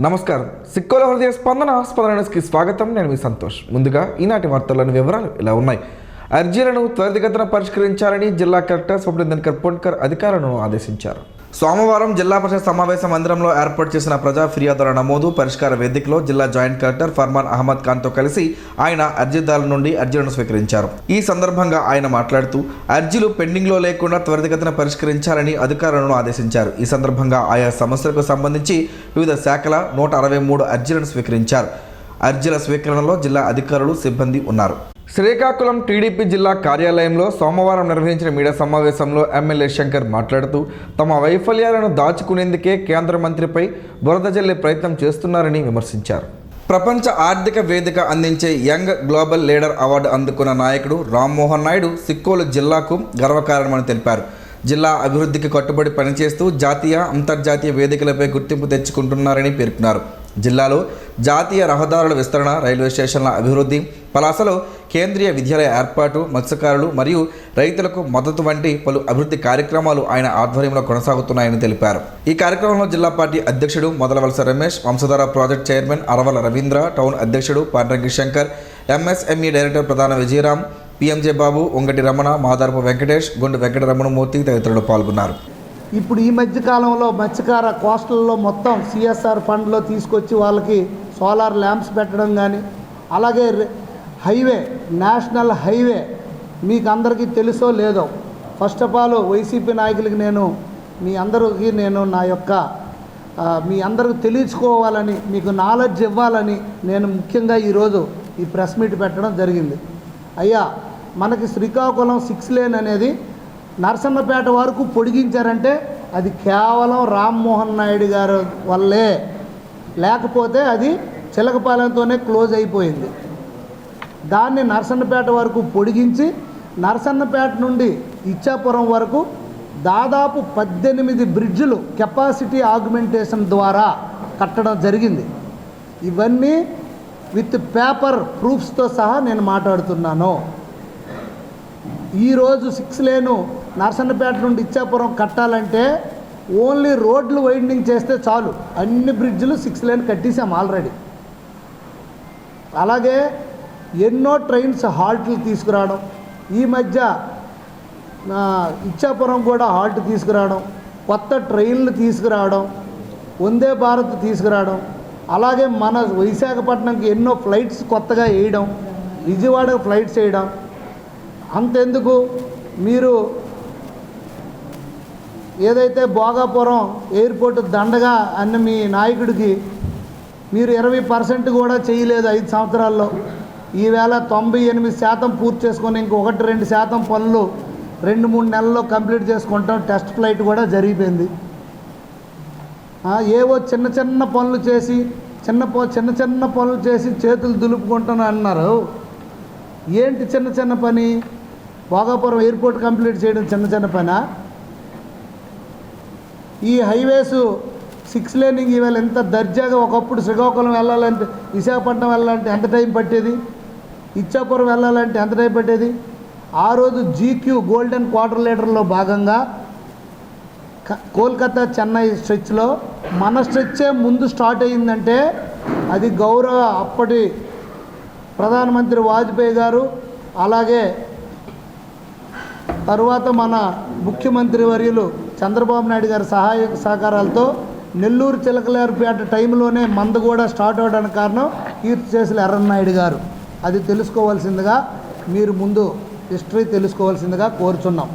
నమస్కారం. సిక్కోల హృదయ స్పందనకి స్వాగతం. నేను మీ సంతోష్. ముందుగా ఈనాటి వార్తల్లోని వివరాలు ఇలా ఉన్నాయి. అర్జీలను త్వరితగతిన పరిష్కరించాలని జిల్లా కలెక్టర్ స్వప్నేందర్ కర్పోన్కర్ అధికారులను ఆదేశించారు. సోమవారం జిల్లా పరిషత్ సమావేశ మందిరంలో ఏర్పాటు చేసిన ప్రజా ఫిర్యాదుల నమోదు పరిష్కార వేదికలో జిల్లా జాయింట్ కలెక్టర్ ఫర్మాన్ అహ్మద్ ఖాన్తో కలిసి ఆయన అర్జీదారుల నుండి అర్జీలను స్వీకరించారు. ఈ సందర్భంగా ఆయన మాట్లాడుతూ అర్జీలు పెండింగ్లో లేకుండా త్వరితగతిన పరిష్కరించాలని అధికారులను ఆదేశించారు. ఈ సందర్భంగా ఆయా సమస్యలకు సంబంధించి వివిధ శాఖల 163 అర్జీలను స్వీకరించారు. అర్జీల స్వీకరణలో జిల్లా అధికారులు సిబ్బంది ఉన్నారు. శ్రీకాకుళం టీడీపీ జిల్లా కార్యాలయంలో సోమవారం నిర్వహించిన మీడియా సమావేశంలో ఎమ్మెల్యే శంకర్ మాట్లాడుతూ తమ వైఫల్యాలను దాచుకునేందుకే కేంద్ర మంత్రిపై బురద జల్లే ప్రయత్నం చేస్తున్నారని విమర్శించారు. ప్రపంచ ఆర్థిక వేదిక అందించే యంగ్ గ్లోబల్ లీడర్ అవార్డు అందుకున్న నాయకుడు రామ్మోహన్ నాయుడు సిక్కోలు జిల్లాకు గర్వకారణమని తెలిపారు. జిల్లా అభివృద్ధికి కట్టుబడి పనిచేస్తూ జాతీయ అంతర్జాతీయ వేదికలపై గుర్తింపు తెచ్చుకుంటున్నారని పేర్కొన్నారు. జిల్లాలో జాతీయ రహదారుల విస్తరణ, రైల్వే స్టేషన్ల అభివృద్ధి, పలాసలో కేంద్రీయ విద్యాలయ ఏర్పాటు, మత్స్యకారులు మరియు రైతులకు మద్దతు వంటి పలు అభివృద్ధి కార్యక్రమాలు ఆయన ఆధ్వర్యంలో కొనసాగుతున్నాయని తెలిపారు. ఈ కార్యక్రమంలో జిల్లా పార్టీ అధ్యక్షుడు Modalavalasa Ramesh, Vamsadhara project chairman అరవల Ravindra, town అధ్యక్షుడు పాండ్రంగి శంకర్, ఎంఎస్ఎంఈ డైరెక్టర్ ప్రధాన విజయరామ్, పిఎంజే బాబు, ఒంగటి రమణ, మాదారపు వెంకటేష్, గుండు వెంకటరమణమూర్తి తదితరులు పాల్గొన్నారు. ఇప్పుడు ఈ మధ్యకాలంలో మత్స్యకార కోస్టల్లో మొత్తం సిఎస్ఆర్ ఫండ్లో తీసుకొచ్చి వాళ్ళకి సోలార్ ల్యాంప్స్ పెట్టడం కానీ, అలాగే హైవే, నేషనల్ హైవే మీకు అందరికీ తెలుసో లేదో, ఫస్ట్ ఆఫ్ ఆల్ వైసీపీ నాయకులకి మీ అందరికీ నా యొక్క మీ అందరికి తెలియచుకోవాలని, మీకు నాలెడ్జ్ ఇవ్వాలని నేను ముఖ్యంగా ఈరోజు ఈ ప్రెస్ మీట్ పెట్టడం జరిగింది. అయ్యా, మనకి శ్రీకాకుళం 6 లేన్ అనేది నరసన్నపేట వరకు పొడిగించారంటే అది కేవలం రామ్మోహన్ నాయుడు గారు వల్లే, లేకపోతే అది చిలకపాలెంతోనే క్లోజ్ అయిపోయింది. దాన్ని నరసన్నపేట వరకు పొడిగించి నరసన్నపేట నుండి ఇచ్చాపురం వరకు దాదాపు 18 బ్రిడ్జులు కెపాసిటీ ఆగ్మెంటేషన్ ద్వారా కట్టడం జరిగింది. ఇవన్నీ విత్ పేపర్ ప్రూఫ్స్తో సహా నేను మాట్లాడుతున్నాను. ఈరోజు 6 లేను నరసన్నపేట నుండి ఇచ్చాపురం కట్టాలంటే ఓన్లీ రోడ్లు వైండింగ్ చేస్తే చాలు, అన్ని బ్రిడ్జ్లు 6 లేన్ కట్టేసాం ఆల్రెడీ. అలాగే ఎన్నో ట్రైన్స్ హాల్ట్లు తీసుకురావడం, ఈ మధ్య ఇచ్చాపురం కూడా హాల్ట్ తీసుకురావడం, కొత్త ట్రైన్లు తీసుకురావడం, వందే భారత్ తీసుకురావడం, అలాగే మన విశాఖపట్నంకి ఎన్నో ఫ్లైట్స్ కొత్తగా వేయడం, విజయవాడకు ఫ్లైట్స్ వేయడం. అంతెందుకు, మీరు ఏదైతే భోగాపురం ఎయిర్పోర్ట్ దండగా అన్న మీ నాయకుడికి మీరు 20% కూడా చేయలేదు 5 సంవత్సరాల్లో. ఈవేళ 98% పూర్తి చేసుకొని ఇంకొకటి 2% పనులు 2-3 నెలల్లో కంప్లీట్ చేసుకుంటాం. టెస్ట్ ఫ్లైట్ కూడా జరిగిపోయింది. ఏవో చిన్న చిన్న పనులు చేసి చిన్న పనులు చేసి చేతులు దులుపుకుంటాను అన్నారు. ఏంటి చిన్న పని? భోగాపురం ఎయిర్పోర్ట్ కంప్లీట్ చేయడం చిన్న పనా? ఈ హైవేసు 6 లేనింగ్ ఈవేళ ఎంత దర్జాగా, ఒకప్పుడు శ్రీకాకుళం వెళ్ళాలంటే, విశాఖపట్నం వెళ్ళాలంటే ఎంత టైం పట్టేది, ఇచ్చాపురం వెళ్ళాలంటే ఎంత టైం పట్టేది. ఆ రోజు జీక్యూ గోల్డెన్ క్వార్టర్ లీటర్లో భాగంగా కోల్కతా చెన్నై స్ట్రెచ్లో మన స్ట్రెచ్చే ముందు స్టార్ట్ అయ్యిందంటే అది గౌరవ అప్పటి ప్రధానమంత్రి వాజ్పేయి గారు, అలాగే తరువాత మన ముఖ్యమంత్రి వర్యులు చంద్రబాబు నాయుడు గారి సహాయ సహకారాలతో నెల్లూరు చిలకలేరుపేట టైంలోనే మంద కూడా స్టార్ట్ అవ్వడానికి కారణం కీర్తిశేషులు ఎర్రన్నాయుడు గారు. అది తెలుసుకోవాల్సిందిగా, మీరు ముందు హిస్టరీ తెలుసుకోవాల్సిందిగా కోరుచున్నాం.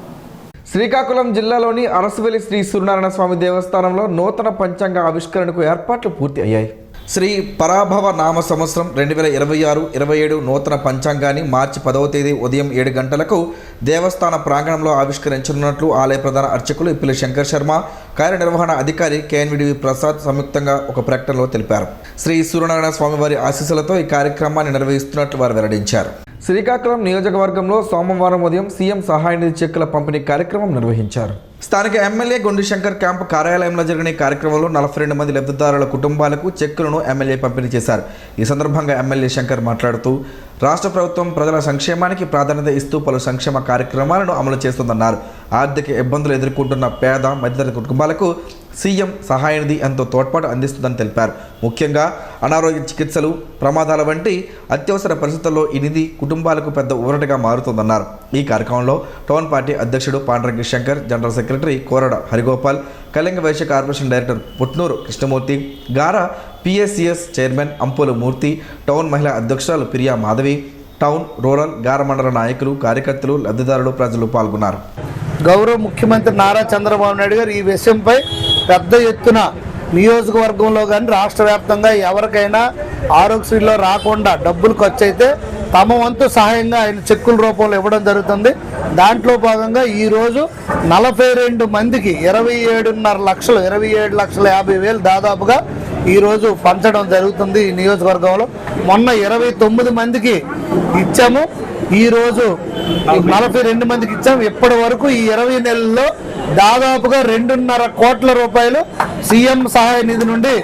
శ్రీకాకుళం జిల్లాలోని అరసవెల్లి శ్రీ సూర్యనారాయణ స్వామి దేవస్థానంలో నూతన పంచాంగ ఆవిష్కరణకు ఏర్పాట్లు పూర్తి అయ్యాయి. శ్రీ పరాభవ నామ సంవత్సరం 2026-27 నూతన పంచాంగాన్ని మార్చి 10వ తేదీ ఉదయం 7 గంటలకు దేవస్థాన ప్రాంగణంలో ఆవిష్కరించనున్నట్లు ఆలయ ప్రధాన అర్చకులు ఇప్పిలి శంకర్ శర్మ, కార్యనిర్వహణ అధికారి కేఎన్విడివి ప్రసాద్ సంయుక్తంగా ఒక ప్రకటనలో తెలిపారు. శ్రీ సూర్యనారాయణ స్వామివారి ఆశీస్సులతో ఈ కార్యక్రమాన్ని నిర్వహిస్తున్నట్లు వారు వెల్లడించారు. శ్రీకాకుళం నియోజకవర్గంలో సోమవారం ఉదయం సీఎం సహాయ నిధి చెక్కుల పంపిణీ కార్యక్రమం నిర్వహించారు. స్థానిక ఎమ్మెల్యే గొండి శంకర్ క్యాంపు కార్యాలయంలో జరిగిన ఈ కార్యక్రమంలో 42 మంది లబ్ధిదారుల కుటుంబాలకు చెక్కులను ఎమ్మెల్యే పంపిణీ చేశారు. ఈ సందర్భంగా ఎమ్మెల్యే శంకర్ మాట్లాడుతూ రాష్ట్ర ప్రభుత్వం ప్రజల సంక్షేమానికి ప్రాధాన్యత ఇస్తూ పలు సంక్షేమ కార్యక్రమాలను అమలు చేస్తుందన్నారు. ఆర్థిక ఇబ్బందులు ఎదుర్కొంటున్న పేద మధ్యతరగతి కుటుంబాలకు సీఎం సహాయనిధి ఎంతో తోడ్పాటు అందిస్తుందని తెలిపారు. ముఖ్యంగా అనారోగ్య చికిత్సలు, ప్రమాదాల వంటి అత్యవసర పరిస్థితుల్లో ఈ నిధి కుటుంబాలకు పెద్ద ఊరటగా మారుతుందన్నారు. ఈ కార్యక్రమంలో టౌన్ పార్టీ అధ్యక్షుడు Pandrangi Shankar, general secretary కోరడ Harigopal, Kalinga Vysya corporation director Putnur Krishnamurthy, గారా పిఎస్సిఎస్ చైర్మన్ అంపోలు మూర్తి, టౌన్ మహిళా అధ్యక్షురాలు పిరియా మాధవి, టౌన్, రూరల్, గార మండల నాయకులు, కార్యకర్తలు, లబ్ధిదారులు, ప్రజలు పాల్గొన్నారు. గౌరవ ముఖ్యమంత్రి నారా చంద్రబాబు నాయుడు గారు ఈ విషయంపై పెద్ద ఎత్తున నియోజకవర్గంలో కానీ రాష్ట్ర వ్యాప్తంగా ఎవరికైనా ఆరోగ్యశ్రీలో రాకుండా డబ్బులు ఖర్చు అయితే తమ వంతు సహాయంగా ఆయన చెక్కుల రూపంలో ఇవ్వడం జరుగుతుంది. దాంట్లో భాగంగా ఈరోజు 42 మందికి 27,50,000 దాదాపుగా ఈరోజు పంచడం జరుగుతుంది. ఈ నియోజకవర్గంలో మొన్న 29 మందికి ఇచ్చాము, ఈరోజు 42 మందికి ఇచ్చాము. ఇప్పటి వరకు ఈ 20 నెలల్లో దాదాపుగా 2.5 కోట్ల రూపాయలు సీఎం సహాయ నిధి నుండి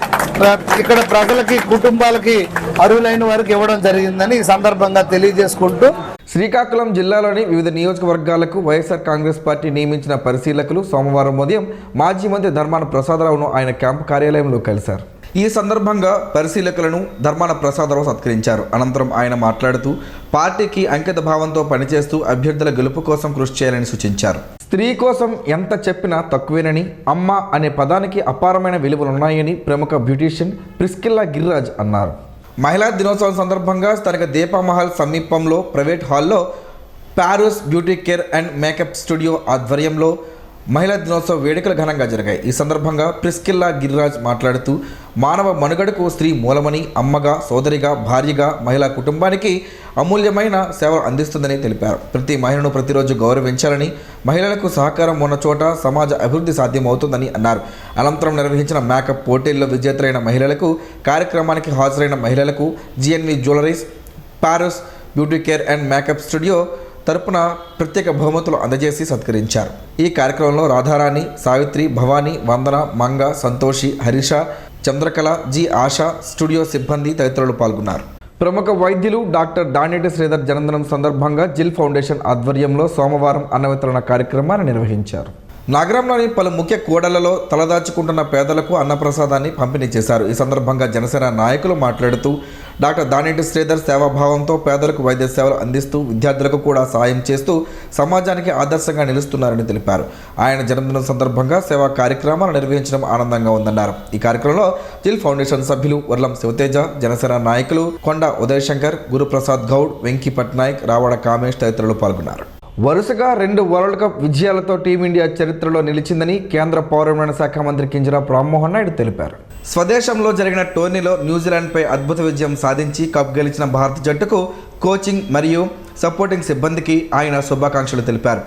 ఇక్కడ ప్రజలకి, కుటుంబాలకి, అర్హులైన వారికి ఇవ్వడం జరిగిందని ఈ సందర్భంగా తెలియజేసుకుంటూ, శ్రీకాకుళం జిల్లాలోని వివిధ నియోజకవర్గాలకు వైఎస్ఆర్ కాంగ్రెస్ పార్టీ నియమించిన పరిశీలకులు సోమవారం ఉదయం మాజీ మంత్రి ధర్మాన ప్రసాదరావును ఆయన క్యాంపు కార్యాలయంలో కలిశారు. ఈ సందర్భంగా పరిశీలకులను ధర్మాన ప్రసాదరావు సత్కరించారు. అనంతరం ఆయన మాట్లాడుతూ పార్టీకి అంకిత భావంతో పనిచేస్తూ అభ్యర్థుల గెలుపు కోసం కృషి చేయాలని సూచించారు. స్త్రీ కోసం ఎంత చెప్పినా తక్కువేనని, అమ్మ అనే పదానికి అపారమైన విలువలున్నాయని ప్రముఖ బ్యూటీషియన్ ప్రిస్కిల్లా గిరిరాజ్ అన్నారు. మహిళా దినోత్సవం సందర్భంగా స్థానిక దీపామహల్ సమీపంలో ప్రైవేట్ హాల్లో Paras beauty care and makeup studio ఆధ్వర్యంలో మహిళా దినోత్సవ వేడుకలు ఘనంగా జరిగాయి. ఈ సందర్భంగా ప్రిస్కిల్లా గిరిరాజ్ మాట్లాడుతూ మానవ మనుగడకు స్త్రీ మూలమని, అమ్మగా, సోదరిగా, భార్యగా మహిళా కుటుంబానికి అమూల్యమైన సేవలు అందిస్తుందని తెలిపారు. ప్రతి మహిళను ప్రతిరోజు గౌరవించాలని, మహిళలకు సహకారం ఉన్న చోట సమాజ అభివృద్ధి సాధ్యమవుతుందని అన్నారు. అనంతరం నిర్వహించిన మేకప్ పోటీల్లో విజేతలైన మహిళలకు, కార్యక్రమానికి హాజరైన మహిళలకు GNV jewelleries, ప్యారస్ beauty care and makeup studio తరపున ప్రత్యేక బహుమతులు అందజేసి సత్కరించారు. ఈ కార్యక్రమంలో రాధారాణి, సావిత్రి, భవానీ, వందన, మంగ, సంతోషి, హరీష, చంద్రకళ, జి ఆశా, స్టూడియో సిబ్బంది తదితరులు పాల్గొన్నారు. ప్రముఖ వైద్యులు డాక్టర్ దానేటి శ్రీధర్ జన్మదినం సందర్భంగా జిల్ ఫౌండేషన్ ఆధ్వర్యంలో సోమవారం అన్న వితరణ కార్యక్రమాన్ని నిర్వహించారు. నగరంలోని పలు ముఖ్య కూడళ్లలో తలదాచుకుంటున్న పేదలకు అన్నప్రసాదాన్ని పంపిణీ చేశారు. ఈ సందర్భంగా జనసేన నాయకులు మాట్లాడుతూ డాక్టర్ దానేటి శ్రీధర్ సేవాభావంతో పేదలకు వైద్య సేవలు అందిస్తూ విద్యార్థులకు కూడా సాయం చేస్తూ సమాజానికి ఆదర్శంగా నిలుస్తున్నారని తెలిపారు. ఆయన జన్మదినం సందర్భంగా సేవా కార్యక్రమాలు నిర్వహించడం ఆనందంగా ఉందన్నారు. ఈ కార్యక్రమంలో జిల్ ఫౌండేషన్ సభ్యులు వర్లం శివతేజ, జనసేన నాయకులు కొండ ఉదయశంకర్, గురుప్రసాద్ గౌడ్, వెంకీ పట్నాయక్, రావడ కామేష్ తదితరులు పాల్గొన్నారు. వరుసగా 2 వరల్డ్ కప్ విజయాలతో టీమిండియా చరిత్రలో నిలిచిందని కేంద్ర పౌర విమానయాన శాఖ మంత్రి కింజరాపు రామ్మోహన్ నాయుడు తెలిపారు. స్వదేశంలో జరిగిన టోర్నీలో న్యూజిలాండ్పై అద్భుత విజయం సాధించి కప్ గెలిచిన భారత జట్టుకు కోచింగ్ మరియు సపోర్టింగ్ సిబ్బందికి ఆయన శుభాకాంక్షలు తెలిపారు.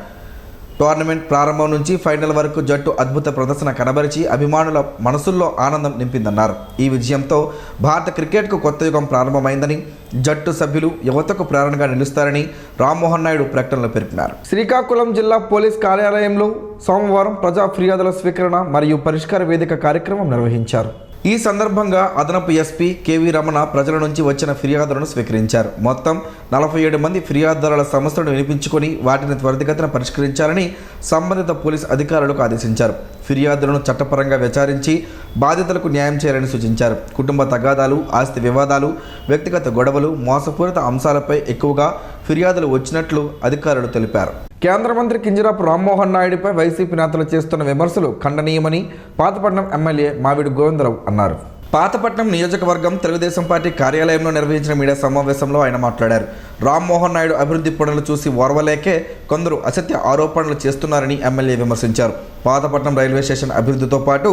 టోర్నమెంట్ ప్రారంభం నుంచి ఫైనల్ వరకు జట్టు అద్భుత ప్రదర్శన కనబరిచి అభిమానుల మనసుల్లో ఆనందం నింపిందన్నారు. ఈ విజయంతో భారత క్రికెట్కు కొత్త యుగం ప్రారంభమైందని, జట్టు సభ్యులు యువతకు ప్రేరణగా నిలుస్తారని రామ్మోహన్ నాయుడు ప్రకటనలో పేర్కొన్నారు. శ్రీకాకుళం జిల్లా పోలీస్ కార్యాలయంలో సోమవారం ప్రజా ఫిర్యాదుల స్వీకరణ మరియు పరిష్కార వేదిక కార్యక్రమం నిర్వహించారు. ఈ సందర్భంగా అదనపు ఎస్పీ కేవీ రమణ ప్రజల నుంచి వచ్చిన ఫిర్యాదులను స్వీకరించారు. మొత్తం 47 మంది ఫిర్యాదుదారుల సమస్యలను వినిపించుకొని వాటిని త్వరితగతిన పరిష్కరించాలని సంబంధిత పోలీస్ అధికారులకు ఆదేశించారు. ఫిర్యాదులను చట్టపరంగా విచారించి బాధితులకు న్యాయం చేయాలని సూచించారు. కుటుంబ తగాదాలు, ఆస్తి వివాదాలు, వ్యక్తిగత గొడవలు, మోసపూరిత అంశాలపై ఎక్కువగా ఫిర్యాదులు వచ్చినట్లు అధికారులు తెలిపారు. కేంద్ర మంత్రి కింజరాపు రామ్మోహన్ నాయుడుపై వైసీపీ నేతలు చేస్తున్న విమర్శలు ఖండనీయమని పాతపట్నం ఎమ్మెల్యే మావిడి గోవిందరావు అన్నారు. పాతపట్నం నియోజకవర్గం తెలుగుదేశం పార్టీ కార్యాలయంలో నిర్వహించిన మీడియా సమావేశంలో ఆయన మాట్లాడారు. రామ్మోహన్ నాయుడు అభివృద్ధి పనులు చూసి ఓర్వలేకే కొందరు అసత్య ఆరోపణలు చేస్తున్నారని ఎమ్మెల్యే విమర్శించారు. పాతపట్నం రైల్వే స్టేషన్ అభివృద్ధితో పాటు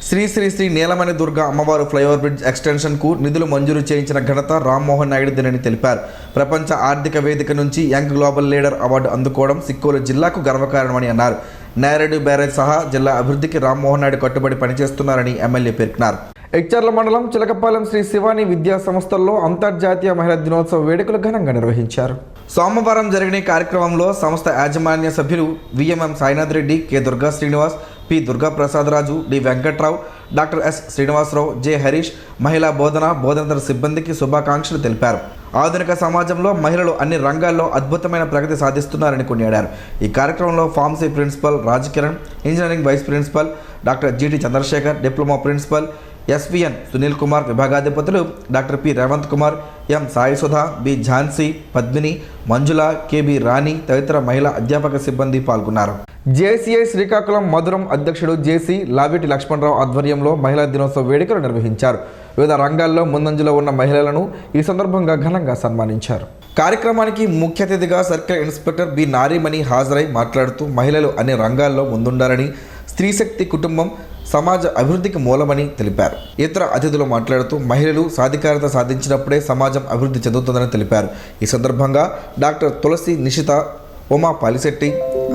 శ్రీ శ్రీ శ్రీ నీలమణి దుర్గా అమ్మవారు ఫ్లైఓవర్ బ్రిడ్జ్ ఎక్స్టెన్షన్కు నిధులు మంజూరు చేయించిన ఘనత రామ్మోహన్ నాయుడుదేనని తెలిపారు. ప్రపంచ ఆర్థిక వేదిక నుంచి యంగ్ గ్లోబల్ లీడర్ అవార్డు అందుకోవడం సిక్కోలు జిల్లాకు గర్వకారణమని అన్నారు. నేరేడు బ్యారేజ్ సహా జిల్లా అభివృద్ధికి రామ్మోహన్ నాయుడు కట్టుబడి పనిచేస్తున్నారని ఎమ్మెల్యే పేర్కొన్నారు. ఎక్చర్ల మండలం చిలకపాలెం శ్రీ శివాని విద్యా సంస్థల్లో అంతర్జాతీయ మహిళా దినోత్సవ వేడుకలు ఘనంగా నిర్వహించారు. సోమవారం జరిగిన కార్యక్రమంలో సంస్థ యాజమాన్య సభ్యులు VMM Sainath Reddy, K Durga Srinivas, P Durgaprasadaraju, D Venkatrao, doctor S Srinivasarao, J Harish మహిళా బోధనేతర సిబ్బందికి శుభాకాంక్షలు తెలిపారు. ఆధునిక సమాజంలో మహిళలు అన్ని రంగాల్లో అద్భుతమైన ప్రగతి సాధిస్తున్నారని కొనియాడారు. ఈ కార్యక్రమంలో pharmacy principal Rajkiran, engineering vice principal doctor GT Chandrashekar, diploma principal SVN Sunil Kumar, విభాగాధిపతులు doctor P Revanth Kumar, M Sai Sudha, B Jhansi, Padmini, Manjula, KB Rani తదితర మహిళా అధ్యాపక సిబ్బంది పాల్గొన్నారు. జేసీఐ శ్రీకాకుళం మధురం అధ్యక్షుడు జేసీ లావిటి లక్ష్మణరావు ఆధ్వర్యంలో మహిళా దినోత్సవ వేడుకలు నిర్వహించారు. వివిధ రంగాల్లో ముందంజలో ఉన్న మహిళలను ఈ సందర్భంగా ఘనంగా సన్మానించారు. కార్యక్రమానికి ముఖ్య అతిథిగా సర్కిల్ ఇన్స్పెక్టర్ బి నారీమణి హాజరై మాట్లాడుతూ మహిళలు అన్ని రంగాల్లో ముందుండాలని, స్త్రీశక్తి కుటుంబం సమాజ అభివృద్ధికి మూలమని తెలిపారు. ఇతర అతిథులు మాట్లాడుతూ మహిళలు సాధికారత సాధించినప్పుడే సమాజం అభివృద్ధి చెందుతుందని తెలిపారు. ఈ సందర్భంగా doctor Tulasi, Nishitha, Uma Palisetty,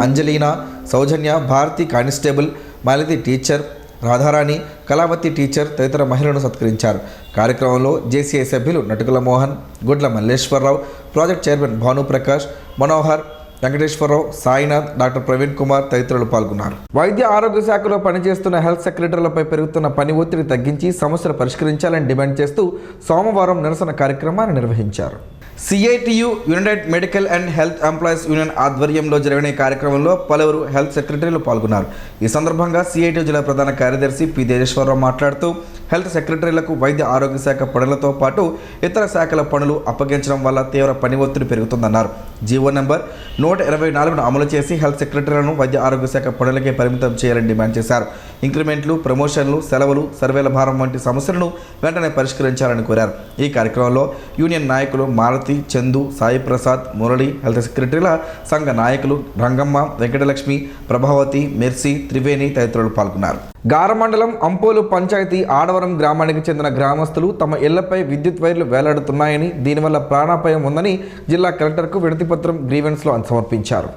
Anjalina, Soujanya, Bharathi constable, Malathi teacher, Radharani, Kalavathi teacher తదితర మహిళలను సత్కరించారు. కార్యక్రమంలో జేసీఐ సభ్యులు Natukula Mohan, Gudla Malleswararao, project chairman Bhanuprakash, Manohar, Venkateswararao, Sainath, doctor Praveen Kumar తదితరులు పాల్గొన్నారు. వైద్య ఆరోగ్య శాఖలో పనిచేస్తున్న హెల్త్ సెక్రటరీలపై పెరుగుతున్న పని ఒత్తిడి తగ్గించి సమస్యలు పరిష్కరించాలని డిమాండ్ చేస్తూ సోమవారం నిరసన కార్యక్రమాన్ని నిర్వహించారు. CITU United medical and health employees union ఆధ్వర్యంలో జరిగిన ఈ కార్యక్రమంలో పలువురు హెల్త్ సెక్రటరీలు పాల్గొన్నారు. ఈ సందర్భంగా సిఐటియు జిల్లా ప్రధాన కార్యదర్శి పి తేజేశ్వరరావు మాట్లాడుతూ హెల్త్ సెక్రటరీలకు వైద్య ఆరోగ్య శాఖ పనులతో పాటు ఇతర శాఖల పనులు అప్పగించడం వల్ల తీవ్ర పని ఒత్తిడి పెరుగుతుందన్నారు. జీవో నెంబర్ 124ను అమలు చేసి హెల్త్ సెక్రటరీలను వైద్య ఆరోగ్య శాఖ పనులకే పరిమితం చేయాలని డిమాండ్ చేశారు. ఇంక్రిమెంట్లు, ప్రమోషన్లు, సెలవులు, సర్వేల భారం వంటి సమస్యలను వెంటనే పరిష్కరించాలని కోరారు. ఈ కార్యక్రమంలో యూనియన్ నాయకులు మారుతి, చందు, సాయి ప్రసాద్, మురళి, హెల్త్ సెక్రటరీల సంఘ నాయకులు రంగమ్మ, వెంకటలక్ష్మి, ప్రభావతి, మెర్సీ, త్రివేణి తదితరులు పాల్గొన్నారు. గారమండలం అంపోలు పంచాయతీ ఆడవరం గ్రామానికి చెందిన గ్రామస్తులు తమ ఇళ్లపై విద్యుత్ వైర్లు వేలాడుతున్నాయని, దీనివల్ల ప్రాణాపాయం ఉందని జిల్లా కలెక్టర్కు వినతిపత్రం గ్రీవెన్స్లో సమర్పించారు.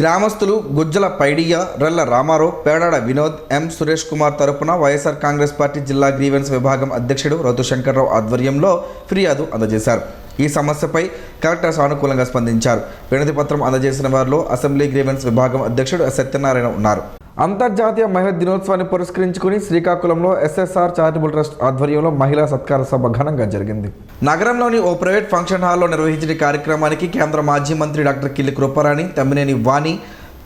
గ్రామస్తులు గుజ్జల పైడియ, రెల్ల రామారావు, పేడాడ వినోద్, ఎం సురేష్ కుమార్ తరపున వైఎస్ఆర్ కాంగ్రెస్ పార్టీ జిల్లా గ్రీవెన్స్ విభాగం అధ్యక్షుడు రఘుశంకర్రావు ఆధ్వర్యంలో ఫిర్యాదు అందజేశారు. ఈ సమస్యపై కలెక్టర్ సానుకూలంగా స్పందించారు. వినతిపత్రం అందజేసిన వారిలో అసెంబ్లీ గ్రీవెన్స్ విభాగం అధ్యక్షుడు ఎస్ సత్యనారాయణ ఉన్నారు. అంతర్జాతీయ మహిళా దినోత్సవాన్ని పురస్కరించుకుని శ్రీకాకుళంలో ఎస్ఎస్ఆర్ చారిటబుల్ ట్రస్ట్ ఆధ్వర్యంలో మహిళా సత్కార సభ ఘనంగా జరిగింది. నగరంలోని ఓ ప్రైవేట్ ఫంక్షన్ హాల్లో నిర్వహించిన కార్యక్రమానికి కేంద్ర మాజీ మంత్రి డాక్టర్ కిల్లి కృపారాణి, తమ్మినేని వాణి,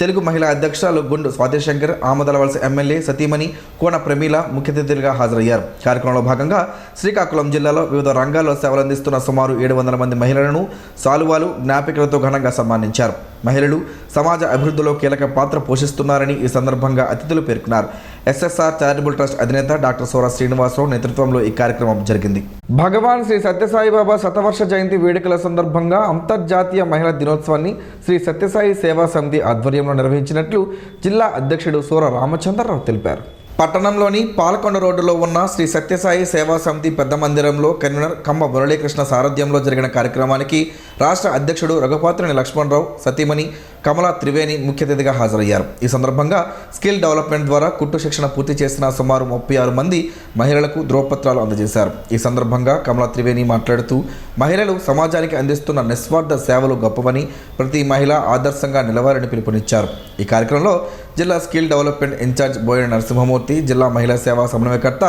తెలుగు మహిళా అధ్యక్షురాలు గుండు స్వాతిశంకర్, ఆమదలవలస ఎమ్మెల్యే సతీమణి కోన ప్రమీల ముఖ్య అతిథులుగా హాజరయ్యారు. కార్యక్రమంలో భాగంగా శ్రీకాకుళం జిల్లాలో వివిధ రంగాల్లో సేవలందిస్తున్న సుమారు 700 మంది మహిళలను సాలువాలు, జ్ఞాపికలతో ఘనంగా సన్మానించారు. మహిళలు సమాజ అభివృద్ధిలో కీలక పాత్ర పోషిస్తున్నారని ఈ సందర్భంగా అతిథులు పేర్కొన్నారు. ఎస్ఎస్ఆర్ చారిటబుల్ ట్రస్ట్ అధినేత డాక్టర్ సోర శ్రీనివాసరావు నేతృత్వంలో ఈ కార్యక్రమం జరిగింది. భగవాన్ శ్రీ సత్యసాయిబాబా శతవర్ష జయంతి వేడుకల సందర్భంగా అంతర్జాతీయ మహిళా దినోత్సవాన్ని శ్రీ సత్యసాయి సేవా సమితి ఆధ్వర్యంలో నిర్వహించినట్లు జిల్లా అధ్యక్షుడు సూర రామచంద్రరావు తెలిపారు. పట్టణంలోని పాలకొండ రోడ్డులో ఉన్న శ్రీ సత్యసాయి సేవా సమితి పెద్ద మందిరంలో కన్వీనర్ కమ్మ మురళీకృష్ణ సారథ్యంలో జరిగిన కార్యక్రమానికి రాష్ట్ర అధ్యక్షుడు రఘుపాత్రుని లక్ష్మణరావు, సతీమణి కమలా త్రివేణి ముఖ్య అతిథిగా హాజరయ్యారు. ఈ సందర్భంగా స్కిల్ డెవలప్మెంట్ ద్వారా కుట్టు శిక్షణ పూర్తి చేసిన సుమారు 36 మంది మహిళలకు ధ్రువపత్రాలు అందజేశారు. ఈ సందర్భంగా కమలా త్రివేణి మాట్లాడుతూ మహిళలు సమాజానికి అందిస్తున్న నిస్వార్థ సేవలు గొప్పవని, ప్రతి మహిళ ఆదర్శంగా నిలవాలని పిలుపునిచ్చారు. ఈ కార్యక్రమంలో జిల్లా skill development in charge Boina Narasimhamurthy, జిల్లా మహిళా సేవా సమన్వయకర్త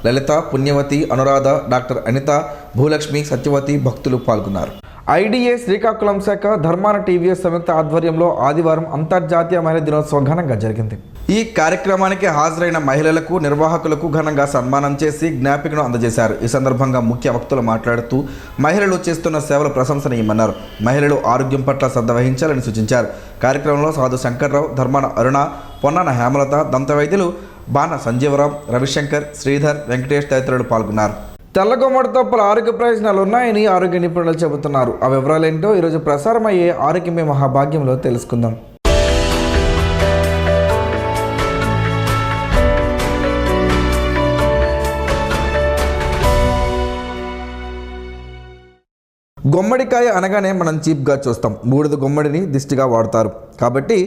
లలిత, పుణ్యవతి, అనురాధ, డాక్టర్ అనిత, భూలక్ష్మి, సత్యవతి భక్తులు పాల్గొన్నారు. ఐడిఏ శ్రీకాకుళం శాఖ ధర్మాన టీవీఎస్ సంయుక్త ఆధ్వర్యంలో ఆదివారం అంతర్జాతీయ మహిళా దినోత్సవం ఘనంగా జరిగింది. ఈ కార్యక్రమానికి హాజరైన మహిళలకు, నిర్వాహకులకు ఘనంగా సన్మానం చేసి జ్ఞాపికను అందజేశారు. ఈ సందర్భంగా ముఖ్య వక్తలు మాట్లాడుతూ మహిళలు చేస్తున్న సేవలు ప్రశంసనీయమన్నారు. మహిళలు ఆరోగ్యం పట్ల శ్రద్ధ వహించాలని సూచించారు. కార్యక్రమంలో సాధు శంకర్రావు, ధర్మాన అరుణ, పొన్నాన హేమలత, దంత వైద్యులు బాణ సంజీవరావు, రవిశంకర్, శ్రీధర్, వెంకటేష్ తదితరులు పాల్గొన్నారు. తెల్లగొమ్మడితో పలు ఆరోగ్య ప్రయోజనాలు ఉన్నాయని ఆరోగ్య నిపుణులు చెబుతున్నారు. ఆ వివరాలేంటో ఈరోజు ప్రసారమయ్యే ఆరోగ్యమే మహాభాగ్యంలో తెలుసుకుందాం. గుమ్మడికాయ అనగానే మనం చీప్గా చూస్తాం. బూడిద గుమ్మడిని దిష్టిగా వాడతారు. కాబట్టి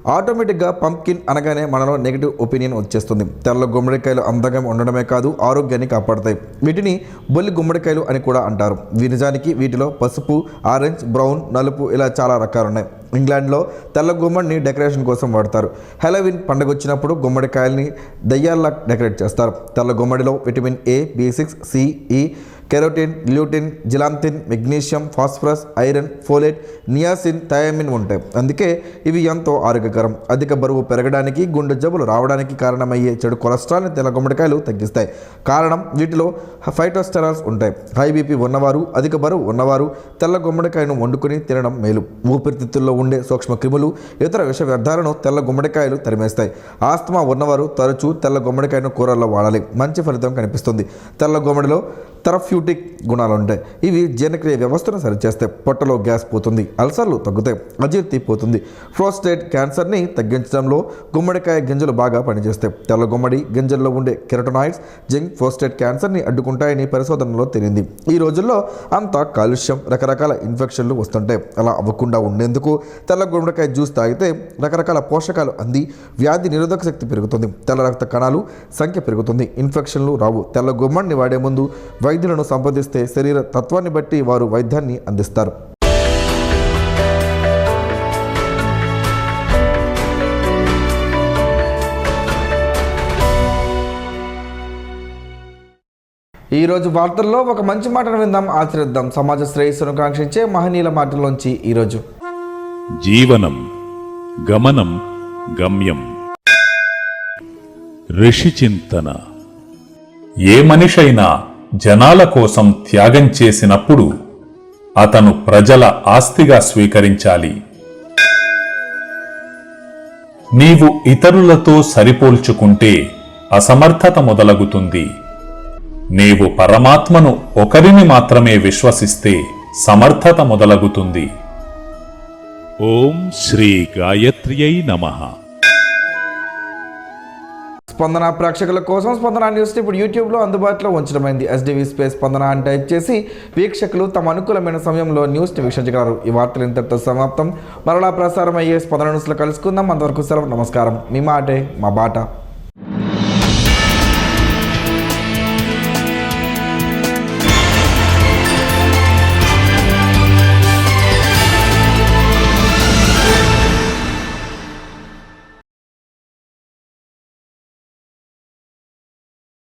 ఆటోమేటిక్గా పంప్కిన్ అనగానే మనలో నెగిటివ్ ఒపీనియన్ వచ్చేస్తుంది. తెల్ల గుమ్మడికాయలు అందంగా ఉండడమే కాదు ఆరోగ్యాన్ని కాపాడతాయి. వీటిని బొల్లి గుమ్మడికాయలు అని కూడా అంటారు. నిజానికి వీటిలో పసుపు, ఆరెంజ్, బ్రౌన్, నలుపు ఇలా చాలా రకాలు ఉన్నాయి. ఇంగ్లాండ్లో తెల్ల గుమ్మడిని డెకరేషన్ కోసం వాడతారు. హెలోవిన్ పండుగ వచ్చినప్పుడు గుమ్మడికాయల్ని దయ్యాల్లా డెకరేట్ చేస్తారు. తెల్ల గుమ్మడిలో vitamin A, B6, C, E, carotene, lutein, zeaxanthin, magnesium, phosphorus, iron, folate, niacin, thiamine ఉంటాయి. అందుకే ఇవి ఎంతో ఆరోగ్యకరం. అధిక బరువు పెరగడానికి, గుండె జబ్బులు రావడానికి కారణమయ్యే చెడు కొలెస్ట్రాల్ని తెల్ల గుమ్మడికాయలు తగ్గిస్తాయి. కారణం వీటిలో ఫైటోస్టెరాల్స్ ఉంటాయి. హై బీపీ ఉన్నవారు, అధిక బరువు ఉన్నవారు తెల్ల గుమ్మడికాయను వండుకొని తినడం మేలు. ఊపిరితిత్తుల్లో ఉండే సూక్ష్మ క్రిములు, ఇతర విష వ్యర్థాలను తెల్ల గుమ్మడికాయలు తరిమేస్తాయి. ఆస్తమా ఉన్నవారు తరచూ తెల్ల గుమ్మడికాయను కూరల్లో వాడాలి. మంచి ఫలితం కనిపిస్తుంది. తెల్ల గుమ్మడిలో థెరప్యూటిక్ గుణాలు ఉంటాయి. ఇవి జీర్ణక్రియ వ్యవస్థను సరిచేస్తాయి. పొట్టలో గ్యాస్ పోతుంది, అల్సర్లు తగ్గుతాయి, అజీర్తి పోతుంది. ప్రోస్టేట్ క్యాన్సర్ని తగ్గించడంలో గుమ్మడికాయ గింజలు బాగా పనిచేస్తాయి. తెల్ల గుమ్మడి గింజల్లో ఉండే కెరటోనాయిడ్స్, జింక్ ప్రోస్టేట్ క్యాన్సర్ని అడ్డుకుంటాయని పరిశోధనలో తేలింది. ఈ రోజుల్లో అంతా కాలుష్యం, రకరకాల ఇన్ఫెక్షన్లు వస్తుంటాయి. అలా అవ్వకుండా ఉండేందుకు తెల్ల గుమ్మడికాయ జ్యూస్ తాగితే రకరకాల పోషకాలు అంది వ్యాధి నిరోధక శక్తి పెరుగుతుంది. తెల్ల రక్త కణాలు సంఖ్య పెరుగుతుంది, ఇన్ఫెక్షన్లు రావు. తెల్ల గుమ్మడిని వాడే ముందు వైద్యులను సంప్రదిస్తే శరీర తత్వాన్ని బట్టి వారు వైద్యాన్ని అందిస్తారు. ఈరోజు వార్తల్లో ఒక మంచి మాటను విందాం, ఆచరిద్దాం. సమాజ శ్రేయస్సును కాంక్షించే మహనీయుల మాటల్లోంచి ఈరోజు. జీవనం గమనం గమ్యం. ఋషి చింతన. ఏ మనిషైనా జనాల కోసం త్యాగం చేసినప్పుడు అతను ప్రజల ఆస్తిగా స్వీకరించాలి. నీవు ఇతరులతో సరిపోల్చుకుంటే అసమర్థత మొదలగుతుంది. నీవు పరమాత్మను ఒకరిని మాత్రమే విశ్వసిస్తే సమర్థత మొదలగుతుంది. ఓం శ్రీ గాయత్ర్యై నమః. స్పందన ప్రేక్షకుల కోసం స్పందన న్యూస్ని ఇప్పుడు యూట్యూబ్లో అందుబాటులో ఉంచడమైంది. SDV స్పేస్ స్పందన అని టైప్ చేసి వీక్షకులు తమ అనుకూలమైన సమయంలో న్యూస్ని వీక్షించగలరు. ఈ వార్తలు ఇంతటితో సమాప్తం. మరలా ప్రసారం అయ్యే స్పందన న్యూస్లో కలుసుకుందాం. అంతవరకు సెలవు. నమస్కారం. మీ మాటే మా బాట.